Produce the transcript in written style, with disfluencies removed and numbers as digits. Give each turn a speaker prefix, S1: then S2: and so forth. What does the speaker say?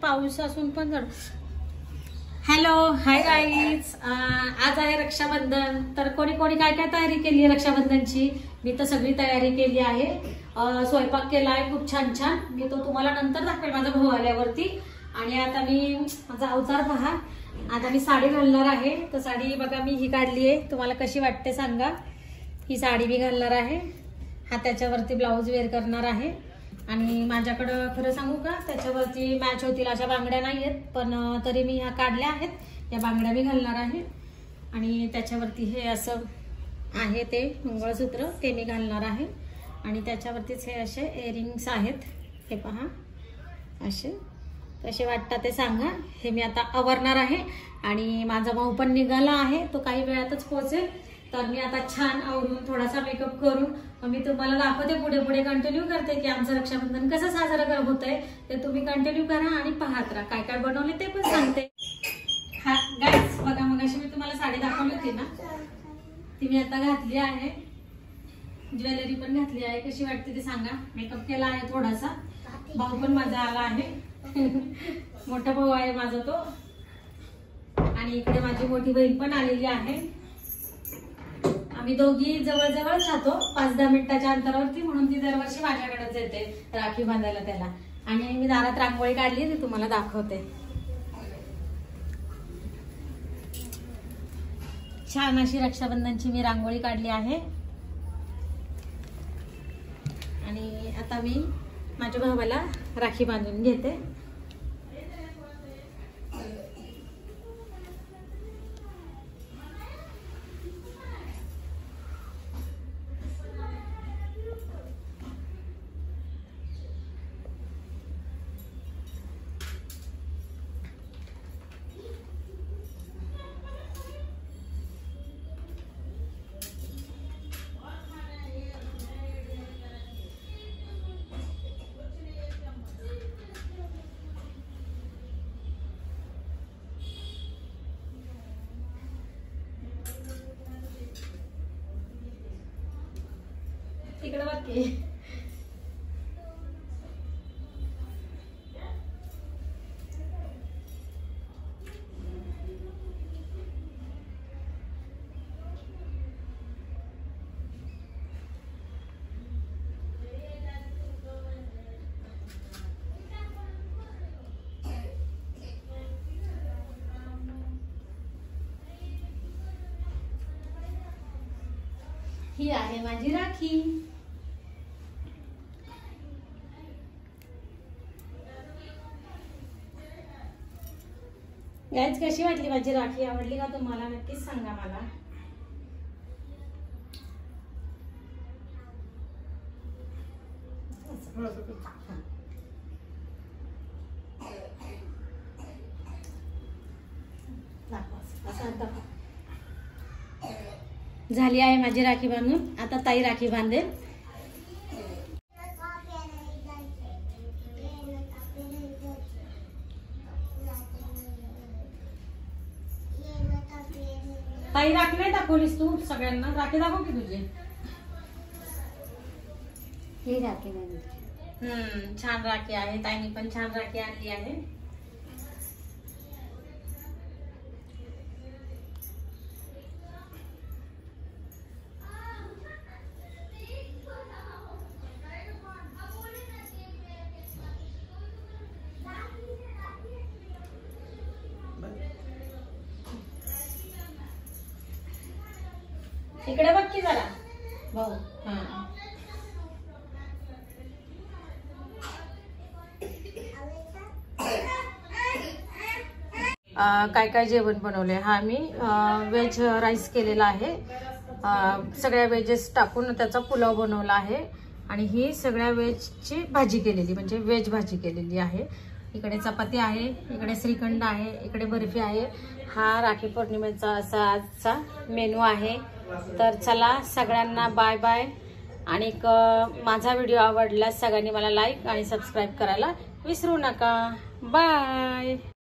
S1: पाऊस असून पण जड. Hello, hi guys. आज आहे रक्षाबंधन. तर कोणी कोणी काय काय तयारी केली आहे रक्षाबंधनची? मी तर सगळी तयारी केली आहे. स्वयंपाक केला आहे खूप छान छान. मी तो तुम्हाला नंतर दाखवेल माझा भाऊ आल्यावरती. आणि आता मी माझा अवतार पहा. आता मी साडी घालणार आहे. तर साडी बघा मी ही काढली आहे. तुम्हाला कशी वाटते सांगा. ही साडी मी घालणार आहे. हा त्याच्यावरती ब्लाऊज वेअर करणार आहे. आणि माझ्याकडं खरं सांगू का त्याच्यावरती मॅच होतील अशा बांगड्या नाही आहेत, पण तरी मी ह्या काढल्या आहेत. या बांगड्या मी घालणार आहे. आणि त्याच्यावरती हे असं आहे ते मंगळसूत्र ते मी घालणार आहे. आणि त्याच्यावरतीच हे असे इयरिंग्स आहेत. हे पहा असे कसे वाटतात ते सांगा. हे मी आता आवरणार आहे. आणि माझा भाऊ पण निघाला आहे. तो काही वेळातच पोहोचेल. तर मी आता छान आवरून थोडासा मेकअप करून मी तुम्हाला दाखवते. पुढे पुढे कंटिन्यू करते की आमचं रक्षाबंधन कसं साजरा होत आहे ते तुम्ही कंटिन्यू करा आणि पाहत राहा. काय काय बनवले ते पण सांगते. हा गाईस बघा, मग अशी मी तुम्हाला साडी दाखवली होती ना, ती मी आता घातली आहे. ज्वेलरी पण घातली आहे. कशी वाटते ते सांगा. मेकअप केला आहे थोडासा. भाऊ पण माझा आला आहे. मोठा भाऊ आहे माझा तो. आणि इकडे माझी मोठी बहीण पण आलेली आहे. आम्ही दोघी जवळजवळ जातो 5-10 मिनिटाच्या अंतरावरती, म्हणून ती दरवर्षी माझ्याकडेच येते राखी बांधायला त्याला. आणि मी दारात रांगोळी काढली ती तुम्हाला दाखवते. छान अशी रक्षाबंधनची मी रांगोळी काढली आहे. आणि आता मी माझ्या भावाला राखी बांधून घेते. इकडे बाकी ही आहे माझी राखी. गाईज कशी वाटली माझी राखी? आवडली का तुम्हाला? नक्कीच सांगा मला. झाली आहे माझी राखी बांधून. आता ताई राखी बांधेल. ताई राखी नाही दाखवलीस तू सगळ्यांना? राखी दाखव की तुझी.
S2: ही राखी बांधली.
S1: छान राखी आहे. ताईने पण छान राखी आणली आहे. इकडे बघ की जरा भाऊ. काय काय जेवण बनवले? हा मी व्हेज राईस केलेला आहे. सगळ्या व्हेजेस टाकून त्याचा पुलाव बनवला आहे. आणि ही सगळ्या व्हेजची भाजी केलेली, म्हणजे व्हेज भाजी केलेली आहे. इकडे चपाती आहे, इकडे श्रीखंड आहे, इकडे बर्फी आहे. हा राखी पौर्णिमेचा असा आजचा मेनू आहे. तर चला सगळ्यांना बाय बाय. आणि माझा व्हिडिओ आवडल्यास सगळ्यांनी मला लाईक आणि सबस्क्राईब करायला विसरू नका. बाय.